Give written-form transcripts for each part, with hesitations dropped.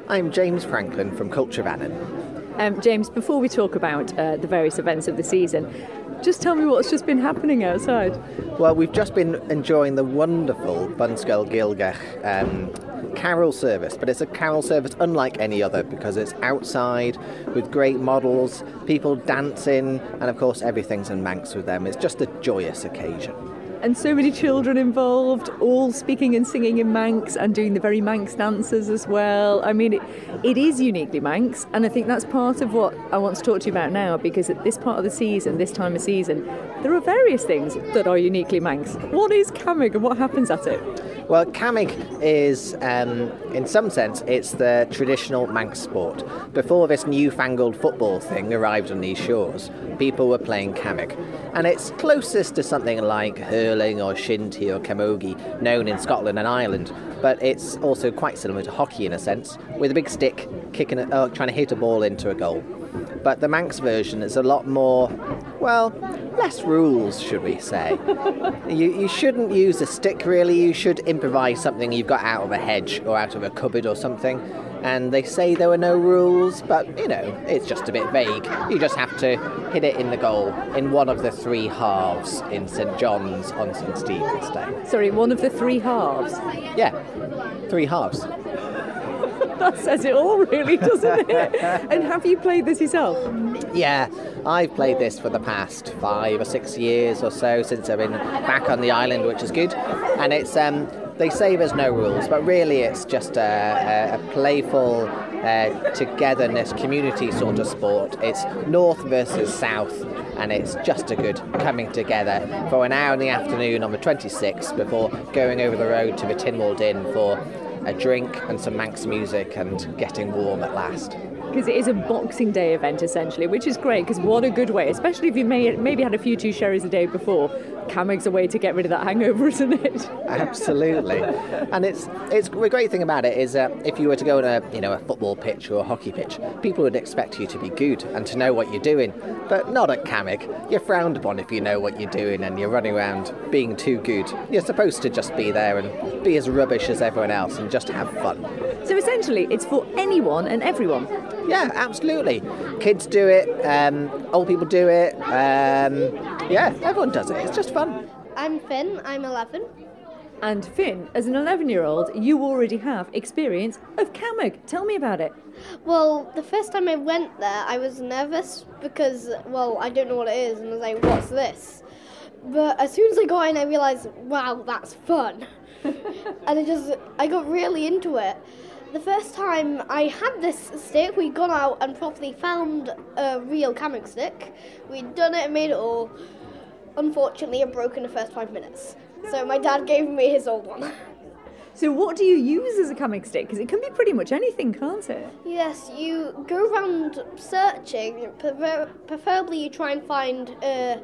I'm James Franklin from Culture Vannon. James, before we talk about the various events of the season, just tell me what's just been happening outside. Well, we've just been enjoying the wonderful Bunskull Gilgach carol service, but it's a carol service unlike any other because it's outside with great models, people dancing, and of course everything's in Manx with them. It's just a joyous occasion. And so many children involved, all speaking and singing in Manx and doing the very Manx dances as well. I mean, it is uniquely Manx, and I think that's part of what I want to talk to you about now, because at this part of the season, this time of season, there are various things that are uniquely Manx. What is Cammagain and what happens at it? Well, Cammagain is, in some sense, it's the traditional Manx sport. Before this newfangled football thing arrived on these shores, people were playing Cammagain. And it's closest to something like hurling or shinty or camogie, known in Scotland and Ireland. But it's also quite similar to hockey in a sense, with a big stick trying to hit a ball into a goal. But the Manx version is a lot more, well, less rules, should we say. You shouldn't use a stick, really. You should improvise something you've got out of a hedge or out of a cupboard or something. And they say there were no rules, but, it's just a bit vague. You just have to hit it in the goal in one of the three halves in St John's on St Stephen's Day. Sorry, one of the three halves? Yeah, three halves. That says it all, really, doesn't it? And have you played this yourself? Yeah, I've played this for the past 5 or 6 years or so since I've been back on the island, which is good. And it's they say there's no rules, but really it's just a playful togetherness, community sort of sport. It's north versus south, and it's just a good coming together for an hour in the afternoon on the 26th before going over the road to the Tynwald Inn for a drink and some Manx music and getting warm at last. Because it is a Boxing Day event, essentially, which is great, because what a good way, especially if you maybe had a few two sherries a day before. Cammagain's a way to get rid of that hangover, isn't it? Absolutely. And it's the great thing about it is if you were to go on a football pitch or a hockey pitch, people would expect you to be good and to know what you're doing. But not at Cammagain. You're frowned upon if you know what you're doing and you're running around being too good. You're supposed to just be there and be as rubbish as everyone else and just have fun. So essentially, it's for anyone and everyone. Yeah, absolutely. Kids do it, old people do it, yeah, everyone does it. It's just fun. I'm Finn, I'm 11. And Finn, as an 11-year-old, you already have experience of Cammagain. Tell me about it. Well, the first time I went there, I was nervous because, I don't know what it is, and I was like, what's this? But as soon as I got in, I realised, wow, that's fun. And I got really into it. The first time I had this stick, we'd gone out and properly found a real Cammagain stick. We'd done it and made it all. Unfortunately, it broke in the first 5 minutes. So my dad gave me his old one. So what do you use as a Cammagain stick? Because it can be pretty much anything, can't it? Yes, you go around searching. Preferably you try and find a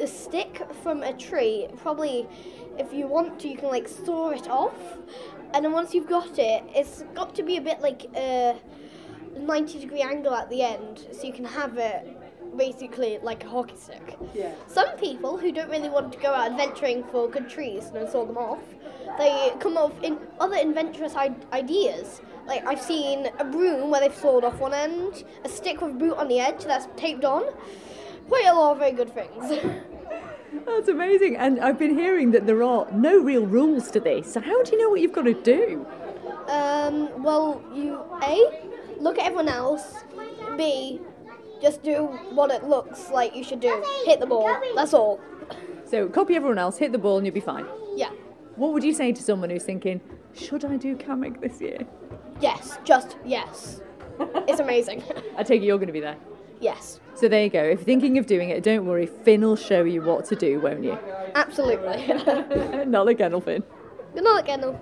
stick from a tree. Probably, if you want to, you can saw it off. And then once you've got it, it's got to be a bit like a 90-degree angle at the end, so you can have it basically like a hockey stick. Yeah. Some people who don't really want to go out adventuring for good trees and then saw them off, they come up with other adventurous ideas. Like I've seen a broom where they've sawed off one end, a stick with a boot on the edge that's taped on. Quite a lot of very good things. That's amazing. And I've been hearing that there are no real rules to this. So how do you know what you've got to do? You A, look at everyone else. B, just do what it looks like you should do. Hit the ball. That's all. So copy everyone else, hit the ball, and you'll be fine. Yeah. What would you say to someone who's thinking, should I do Cammagain this year? Yes. Just yes. It's amazing. I take it you're going to be there. Yes. So there you go. If you're thinking of doing it, don't worry. Finn will show you what to do, won't you? Absolutely. Not again, Finn. Good night, Kendall.